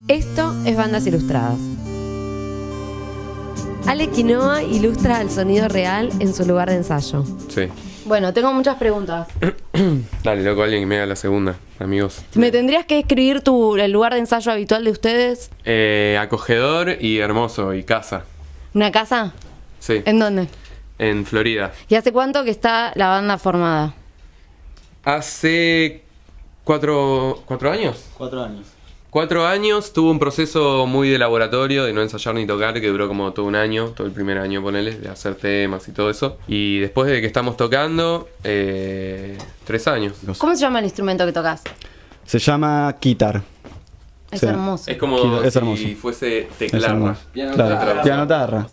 Esto es Bandas Ilustradas. Ale Quinoa ilustra el sonido real en su lugar de ensayo. Sí. Bueno, tengo muchas preguntas. Dale, loco, alguien que me haga la segunda, amigos. ¿Me tendrías que escribir el lugar de ensayo habitual de ustedes? Acogedor y hermoso, y casa. ¿Una casa? Sí. ¿En dónde? En Florida. ¿Y hace cuánto que está la banda formada? Hace ¿4 años? 4 años. 4 años, tuvo un proceso muy de laboratorio, de no ensayar ni tocar, que duró como todo un año, todo el primer año, ponele, de hacer temas y todo eso. Y después de que estamos tocando, 3 años. ¿Cómo se llama el instrumento que tocas? Se llama Kitar. Es Sí. hermoso. Es como Es si hermoso. fuese Es teclarra. hermoso. Piano Claro, tarra. piano tarra.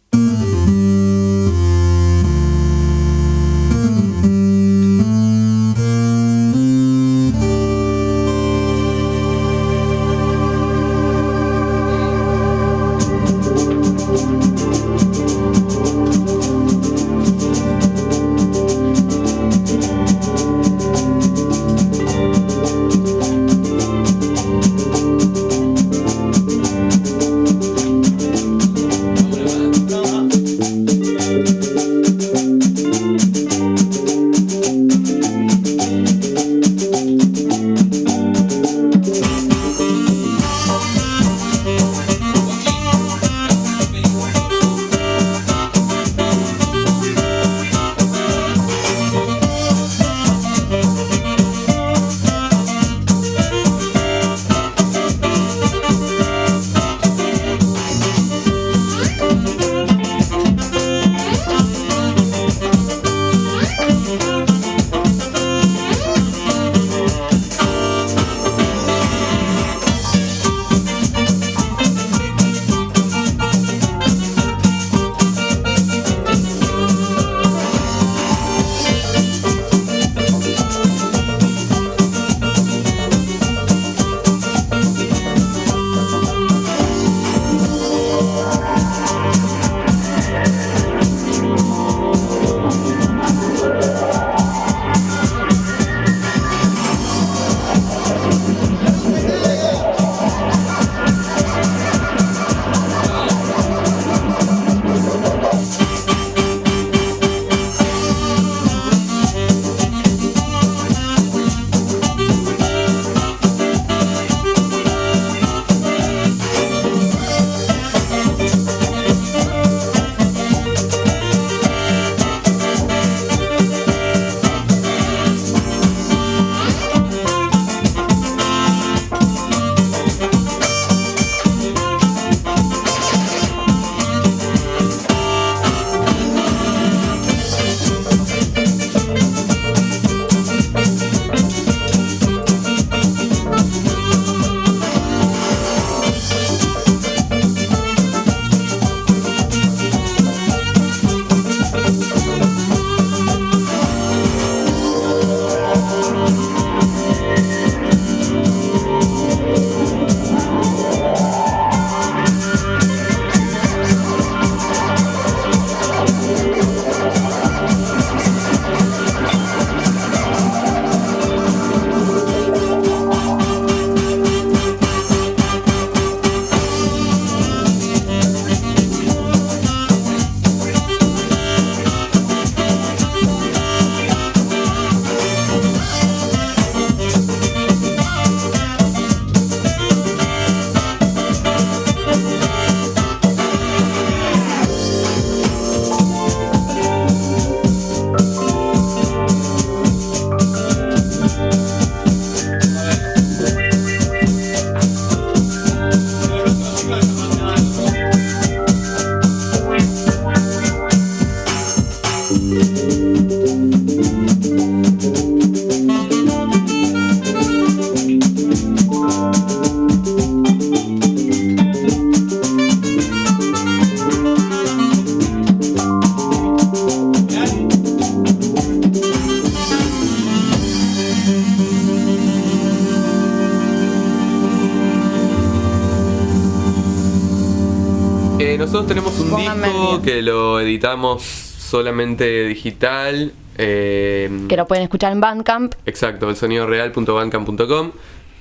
Nosotros tenemos un Pónganme el disco mío. que lo editamos solamente digital. Que lo pueden escuchar en Bandcamp. Exacto, elsonidoreal.bandcamp.com.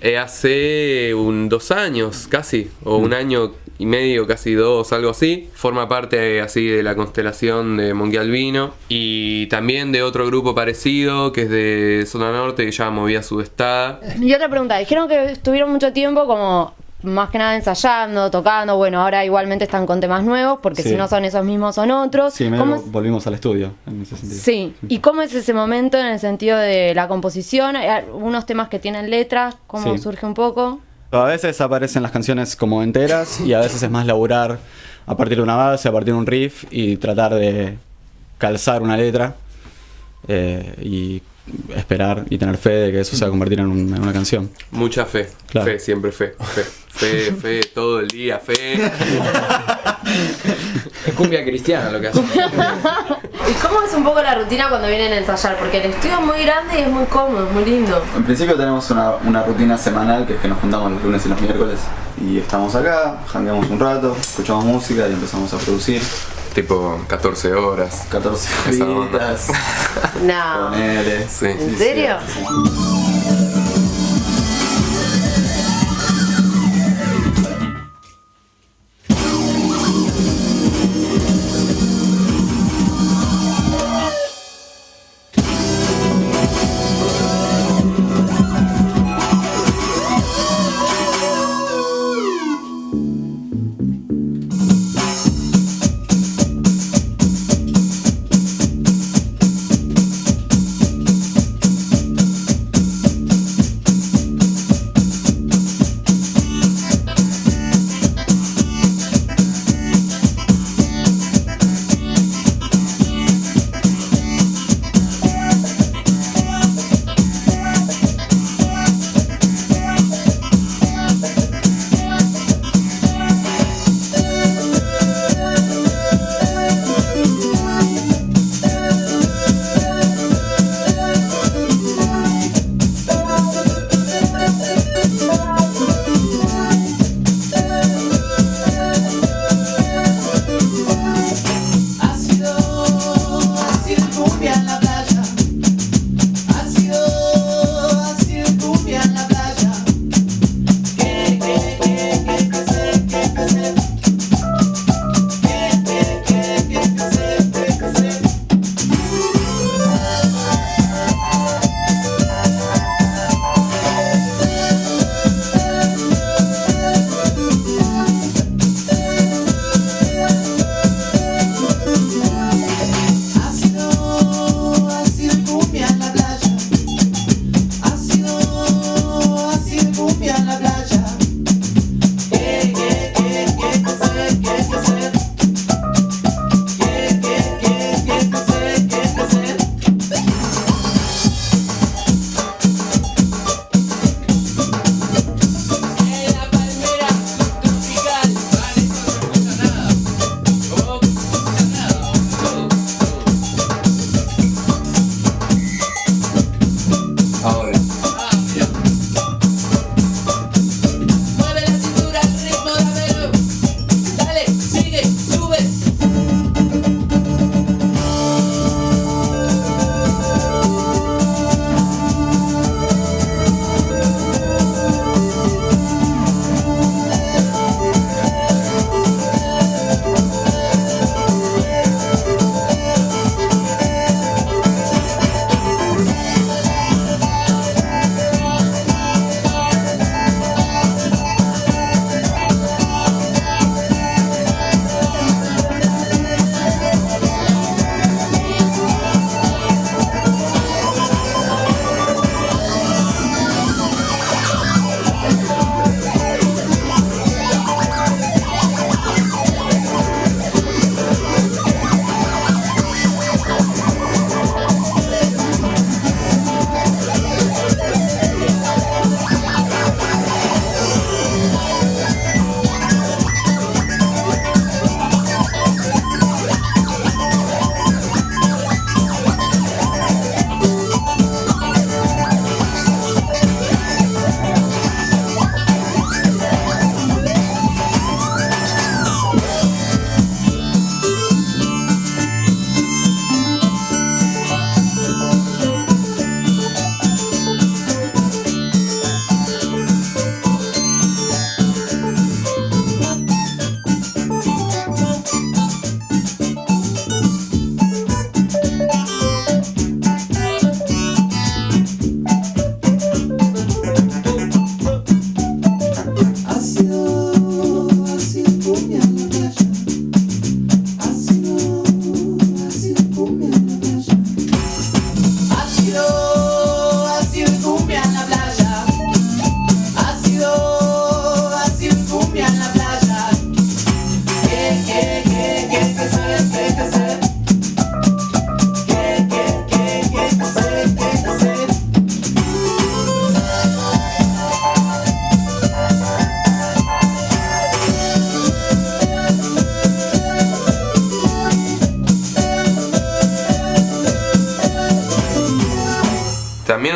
Hace 2 años casi, o 1 año y medio, casi 2, algo así. Forma parte así de la constelación de Monkey Albino. Y también de otro grupo parecido, que es de Zona Norte, que se llama Movida Sudestada. Y otra pregunta, dijeron que estuvieron mucho tiempo como más que nada ensayando, tocando, bueno, ahora igualmente están con temas nuevos, porque Sí. si no son esos mismos son otros. Sí, medio ¿Cómo es? volvimos al estudio en ese sentido. Sí, ¿y cómo es ese momento en el sentido de la composición? Hay algunos temas que tienen letras, ¿cómo Sí. surge un poco? A veces aparecen las canciones como enteras y a veces es más laburar a partir de una base, a partir de un riff y tratar de calzar una letra y esperar y tener fe de que eso se va a convertir en una canción. Mucha fe, Claro. fe, siempre fe, fe, todo el día, fe. Es cumbia cristiana lo que hace. ¿Y cómo es un poco la rutina cuando vienen a ensayar? Porque el estudio es muy grande y es muy cómodo, es muy lindo. En principio tenemos una rutina semanal que es que nos juntamos los lunes y los miércoles y estamos acá, jangueamos un rato, escuchamos música y empezamos a producir. Tipo 14 horas. 14 Esa onda. horitas, No. ponele. Sí. ¿En serio?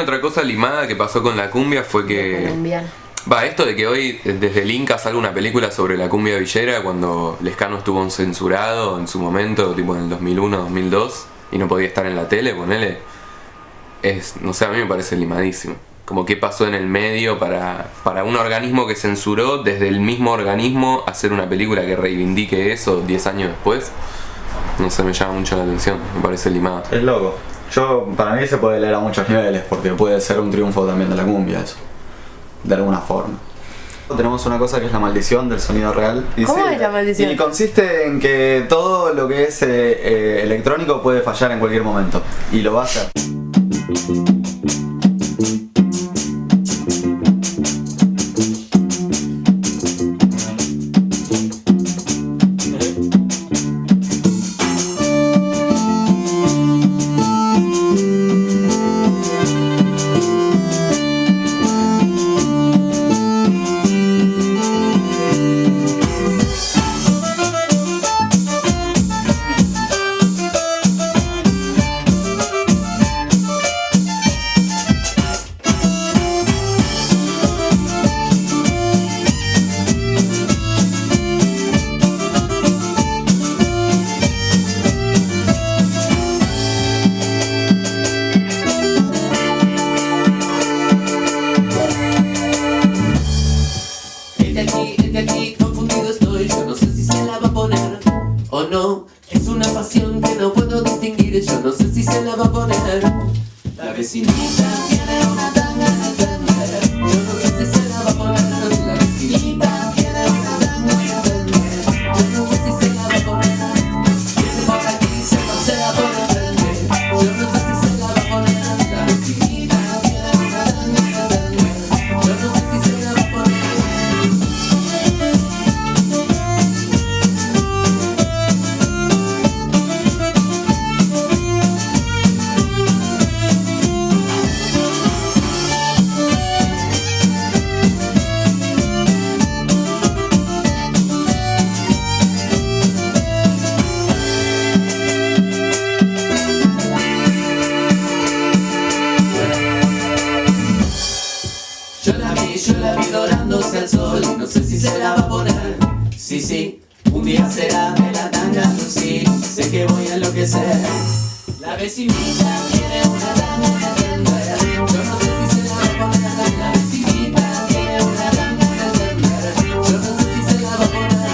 otra cosa limada que pasó con la cumbia fue que... Colombiana. Esto de que hoy desde el Inca salga una película sobre la cumbia villera cuando Lescano estuvo censurado en su momento, tipo en el 2001, 2002, y no podía estar en la tele, ponele. No sé, a mí me parece limadísimo. Como qué pasó en el medio para un organismo que censuró desde el mismo organismo hacer una película que reivindique eso 10 años después. No sé, me llama mucho la atención, me parece limada. Es loco. Para mí se puede leer a muchos niveles porque puede ser un triunfo también de la cumbia eso. De alguna forma. Tenemos una cosa que es la maldición del sonido real. ¿Cómo es la maldición? Y consiste en que todo lo que es electrónico puede fallar en cualquier momento. Y lo va a hacer. Es una pasión que no puedo distinguir. Yo no sé si se la va a poner. La vecinita tiene una tanga en el tender. Yo no sé si se la va a poner. La vecinita tiene una tanga en el tender. Yo no sé si se la va a poner. Viene por aquí, se pasea por el frente. Yo no sé si se la va a poner. La vecinita tiene una tanga en el tender. Yo no sé si se la va a poner. Yo la vi dorándose al sol y no sé si se la va a poner. Sí, sí, un día será de la tanga lucir. Sé que voy a enloquecer. La vecinita tiene una tanga en el tender. Yo no sé si se la va a poner. La vecinita tiene una tanga en el tender. Yo no sé si se la va a poner.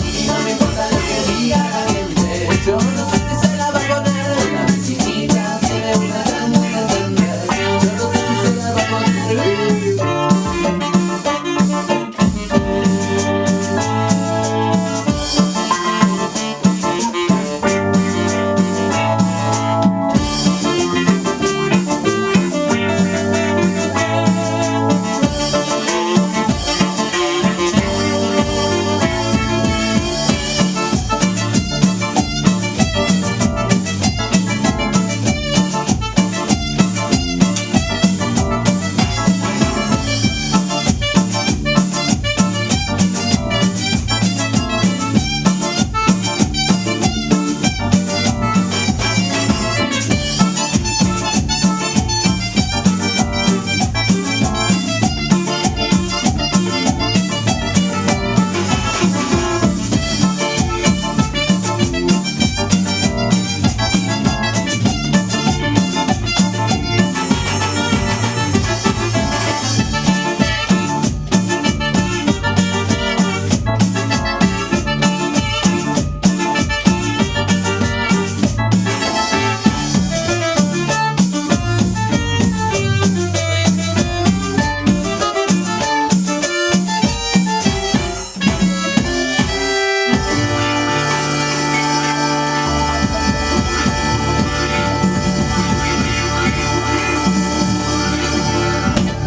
Y no me importa lo que diga la gente. Yo no sé si se la va a poner. La vecinita tiene una tanga en el tender. Yo no sé si se la va a poner.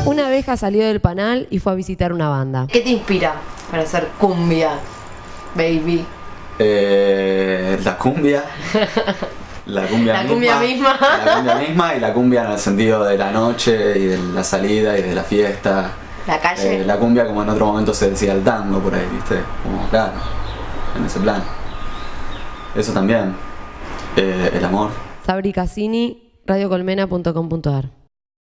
Una abeja salió del panal y fue a visitar una banda. ¿Qué te inspira para hacer cumbia, baby? La cumbia. La cumbia La misma. cumbia misma. La cumbia misma y la cumbia en el sentido de la noche y de la salida y de la fiesta. La calle. La cumbia como en otro momento se decía el tango por ahí, ¿viste? Como claro, en ese plan. Eso también. El amor. Sabri Cassini, radiocolmena.com.ar.